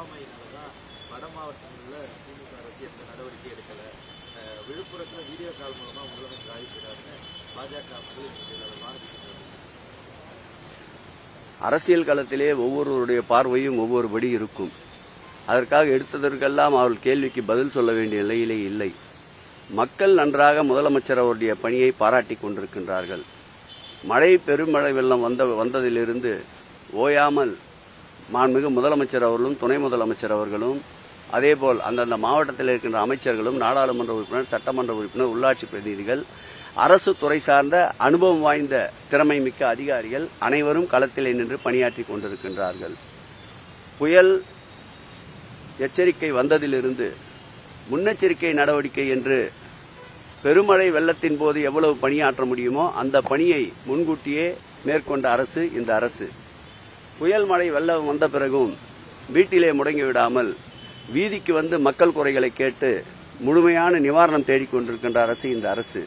அறியாமையினாலதான் வட மாவட்டங்களில் திமுக அரசு எந்த நடவடிக்கை எடுக்கல. விழுப்புரத்தில் வீடியோ கால் மூலமா முதலமைச்சர் ஆய்வு செய்யறாருன்னு பாஜக மகளிர் செயலாளர் வானதி சொல்றாரு. அரசியல் களத்திலே ஒவ்வொருவருடைய பார்வையும் ஒவ்வொருபடி இருக்கும். அதற்காக எடுத்ததற்கெல்லாம் அவர்கள் கேள்விக்கு பதில் சொல்ல வேண்டிய நிலையிலே இல்லை. மக்கள் நன்றாக முதலமைச்சர் அவருடைய பணியை பாராட்டிக் கொண்டிருக்கின்றார்கள். மழை பெருமழை வெள்ளம் வந்ததிலிருந்து ஓயாமல் மாண்புமிகு முதலமைச்சர் அவர்களும் துணை முதலமைச்சர் அவர்களும் அதேபோல் அந்தந்த மாவட்டத்தில் இருக்கின்ற அமைச்சர்களும் நாடாளுமன்ற உறுப்பினர், சட்டமன்ற உறுப்பினர், உள்ளாட்சி பிரதிநிதிகள், அரசு துறை சார்ந்த அனுபவம் வாய்ந்த திறமை மிக்க அதிகாரிகள் அனைவரும் களத்திலே நின்று பணியாற்றி கொண்டிருக்கின்றார்கள். புயல் எச்சரிக்கை வந்ததிலிருந்து முன்னெச்சரிக்கை நடவடிக்கை என்று பெருமழை வெள்ளத்தின் போது எவ்வளவு பணியாற்ற முடியுமோ அந்த பணியை முன்கூட்டியே மேற்கொண்ட அரசு இந்த அரசு. புயல் மழை வெள்ளம் வந்த பிறகும் வீட்டிலே முடங்கிவிடாமல் வீதிக்கு வந்து மக்கள் குறைகளை கேட்டு முழுமையான நிவாரணம் தேடிக்கொண்டிருக்கின்ற அரசு இந்த அரசு.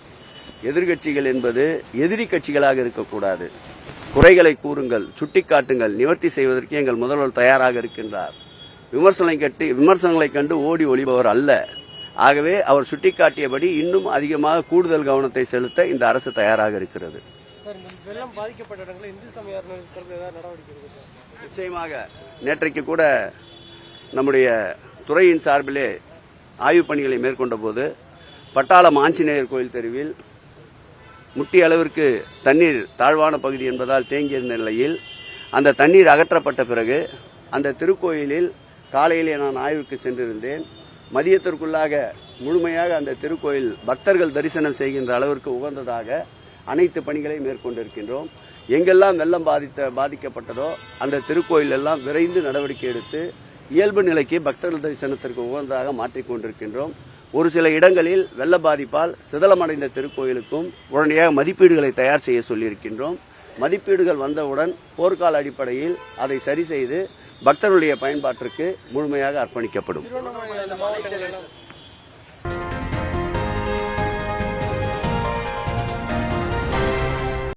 எதிர்கட்சிகள் என்பது எதிரி கட்சிகளாக இருக்கக்கூடாது. குறைகளை கூறுங்கள், சுட்டிக்காட்டுங்கள், நிவர்த்தி செய்வதற்கு எங்கள் முதல்வர் தயாராக இருக்கின்றார். விமர்சனங்களை கண்டு ஓடி ஒளிபவர் அல்ல. ஆகவே அவர் சுட்டிக்காட்டியபடி இன்னும் அதிகமாக கூடுதல் கவனத்தை செலுத்த இந்த அரசு தயாராக இருக்கிறது. நிச்சயமாக நேற்றைக்கு கூட நம்முடைய துறையின் சார்பிலே ஆய்வுப் பணிகளை மேற்கொண்ட போது பட்டாளம் ஆஞ்சநேயர் கோயில் தெருவில் முட்டிய அளவிற்கு தண்ணீர் தாழ்வான பகுதி என்பதால் தேங்கியிருந்த நிலையில் அந்த தண்ணீர் அகற்றப்பட்ட பிறகு அந்த திருக்கோயிலில் காலையிலே நான் ஆய்வுக்கு சென்றிருந்தேன். மதியத்திற்குள்ளாக முழுமையாக அந்த திருக்கோயில் பக்தர்கள் தரிசனம் செய்கின்ற அளவிற்கு உகந்ததாக அனைத்து பணிகளை மேற்கொண்டிருக்கின்றோம். எங்கெல்லாம் வெள்ளம் பாதிக்கப்பட்டதோ அந்த திருக்கோயில் எல்லாம் விரைந்து நடவடிக்கை எடுத்து இயல்பு நிலைக்கு பக்தர்கள் தரிசனத்திற்கு உகந்ததாக மாற்றிக் கொண்டிருக்கின்றோம். ஒரு சில இடங்களில் வெள்ள பாதிப்பால் சிதலமடைந்த திருக்கோயிலுக்கும் உடனடியாக மதிப்பீடுகளை தயார் செய்ய சொல்லியிருக்கின்றோம். மதிப்பீடுகள் வந்தவுடன் போர்க்கால அடிப்படையில் அதை சரி செய்து பக்தர்களுடைய பயன்பாட்டிற்கு முழுமையாக அர்ப்பணிக்கப்படும்.